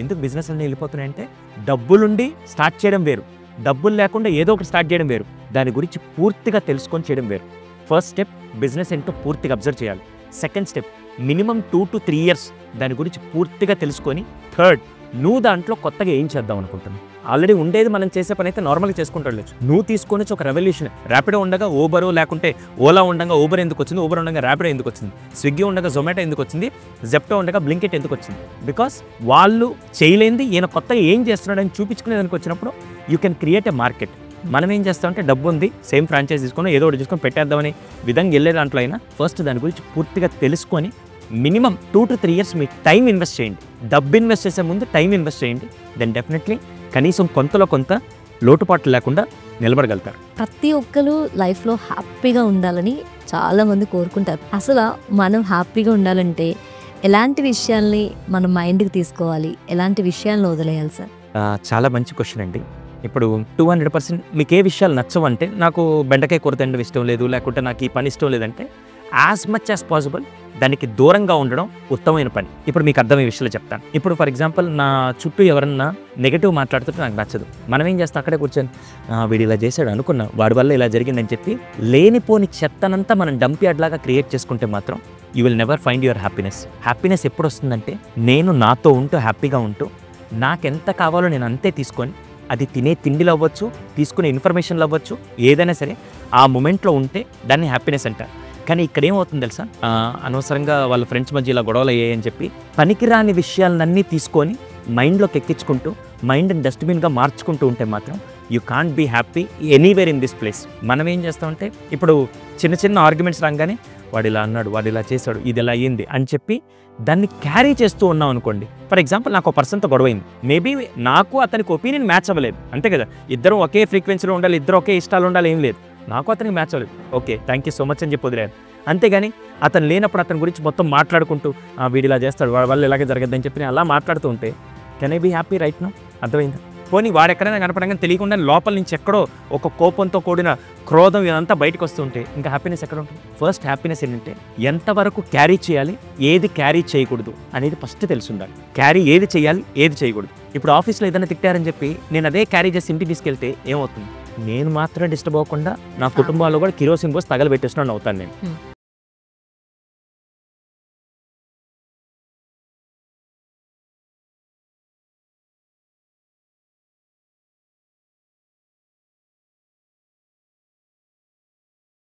ఎందుకు బిజినెస్ అన్నీ వెళ్ళిపోతున్నాయంటే డబ్బులుండి స్టార్ట్ చేయడం వేరు, డబ్బులు లేకుండా ఏదో ఒకటి స్టార్ట్ చేయడం వేరు, దాని గురించి పూర్తిగా తెలుసుకొని చేయడం వేరు. ఫస్ట్ స్టెప్ బిజినెస్ ఏంటో పూర్తిగా అబ్జర్వ్ చేయాలి. Second step minimum 2 to 3 years దాని గురించి పూర్తిగా తెలుసుకొని, థర్డ్ నువ్వు దాంట్లో కొత్తగా ఏం చేద్దాం అనుకుంటున్నావు. ఆల్రెడీ ఉండేది మనం చేసే పని అయితే నార్మల్గా చేసుకుంటాడు. నువ్వు తీసుకొని ఒక రెవల్యూషన్. ర్యాపిడో ఉండగా ఓబరు, లేకుంటే ఓలా ఉండగా ఊబర్ ఎందుకు వచ్చింది, ఊబర్ ఉండగా ర్యాపిడో ఎందుకు వచ్చింది, స్విగ్గీ ఉండగా జొమాటో ఎందుకు వచ్చింది, జెప్టో ఉండగా బ్లింకిట్ ఎందుకు వచ్చింది? బికాస్ వాళ్ళు చేయలేంది ఈయన కొత్తగా ఏం చేస్తున్నాడని చూపించుకునేదానికి వచ్చినప్పుడు you can create a market. మనం ఏం చేస్తామంటే డబ్బు ఉంది, సేమ్ ఫ్రాంచైజ్ తీసుకొని ఏదో ఒకటి తీసుకొని పెట్టేద్దామని విధంగా వెళ్ళే దాంట్లో అయినా ఫస్ట్ దాని గురించి పూర్తిగా తెలుసుకొని minimum 2 to 3 years me time invest చేయండి. డబ్బు ఇన్వెస్ట్ చేసే ముందు టైం ఇన్వెస్ట్ చేయండి. దెన్ డెఫినెట్లీ కనీసం కొంతలో కొంత లోటుపాట్లు లేకుండా నిలబడగలుగుతారు. ప్రతి ఒక్కరు లైఫ్లో హ్యాపీగా ఉండాలని చాలామంది కోరుకుంటారు. అసలు మనం హ్యాపీగా ఉండాలంటే ఎలాంటి విషయాల్ని మన మైండ్కి తీసుకోవాలి, ఎలాంటి విషయాలను వదిలేయాలి సార్? చాలా మంచి క్వశ్చన్ అండి. ఇప్పుడు 200% మీకు ఏ విషయాలు నచ్చవంటే, నాకు బెండకాయ కూర తినడం ఇష్టం లేదు, లేకుంటే నాకు ఈ పని ఇష్టం లేదంటే యాజ్ మచ్ యాజ్ పాసిబుల్ దానికి దూరంగా ఉండడం ఉత్తమమైన పని. ఇప్పుడు మీకు అర్థమయ్యే విషయాలు చెప్తాను. ఇప్పుడు ఫర్ ఎగ్జాంపుల్ నా చుట్టూ ఎవరన్నా నెగిటివ్ మాట్లాడుతుంటే నాకు నచ్చదు. మనం ఏం చేస్తాం, అక్కడే కూర్చొని వీడు ఇలా చేశాడు అనుకున్నా, వాడి వల్ల ఇలా జరిగిందని చెప్పి లేనిపోని చెత్తనంతా మనం డంప్ యార్డ్ లాగా క్రియేట్ చేసుకుంటే మాత్రం you will never find your happiness. Happiness ఎప్పుడు వస్తుందంటే నేను నాతో ఉంటూ హ్యాపీగా ఉంటూ నాకెంత కావాలో నేను అంతే తీసుకొని, అది తినే తిండిలో అవ్వచ్చు, తీసుకునే ఇన్ఫర్మేషన్లో అవ్వచ్చు, ఏదైనా సరే ఆ మూమెంట్లో ఉంటే దాన్ని హ్యాపీనెస్ అంటారు. కానీ ఇక్కడ ఏమవుతుంది తెలుసా, అనవసరంగా వాళ్ళ ఫ్రెండ్స్ మధ్య ఇలా గొడవలు అయ్యాయని చెప్పి పనికిరాని విషయాలన్నీ తీసుకొని మైండ్లోకి ఎక్కించుకుంటూ మైండ్ని డస్ట్బిన్గా మార్చుకుంటూ ఉంటే మాత్రం you can't be happy anywhere in this place. మనం ఏం చేస్తామంటే ఇప్పుడు చిన్న చిన్న ఆర్గ్యుమెంట్స్ రాగానే వాడు ఇలా అన్నాడు, వాడు ఇలా చేశాడు, ఇది ఇలా అయ్యింది అని చెప్పి దాన్ని క్యారీ చేస్తూ ఉన్నాం అనుకోండి. ఫర్ ఎగ్జాంపుల్ నాకు ఒక పర్సన్తో గొడవైంది, మేబీ నాకు అతనికి ఒపీనియన్ మ్యాచ్ అవ్వలేదు, అంతే కదా, ఇద్దరం ఒకే ఫ్రీక్వెన్సీలో ఉండాలి, ఇద్దరు ఒకే ఇష్టాలు ఉండాలి, ఏం లేదు, నాకు అతనికి మ్యాచ్ అవ్వలేదు, okay thank you so much అని చెప్పి వదిలేదు. అంతేగాని అతను లేనప్పుడు అతని గురించి మొత్తం మాట్లాడుకుంటూ వీడు ఇలా చేస్తాడు, వాడి వల్ల ఇలాగే జరగద్దని చెప్పి అలా మాట్లాడుతూ ఉంటే can I be happy right now? అర్థమైందా? పోనీ వాడు ఎక్కడైనా కనపడంగా తెలియకుండా లోపల నుంచి ఎక్కడో ఒక కోపంతో కూడిన క్రోధం ఇదంతా బయటకు వస్తుంటే ఇంకా హ్యాపీనెస్ ఎక్కడ ఉంటుంది? ఫస్ట్ హ్యాపీనెస్ ఏంటంటే ఎంతవరకు క్యారీ చేయాలి, ఏది క్యారీ చేయకూడదు అనేది ఫస్ట్ తెలుసుండాలి. క్యారీ ఏది చేయాలి, ఏది చేయకూడదు. ఇప్పుడు ఆఫీస్లో ఏదైనా తిట్టారని చెప్పి నేను అదే క్యారీ చేసి ఇంటికి తీసుకెళ్తే ఏమవుతుంది? నేను మాత్రమే డిస్టర్బ్ అవ్వకుండా నా కుటుంబాల్లో కూడా కిరోసిన్ పోసి తగలబెట్టేస్తున్నాను అవుతాను నేను.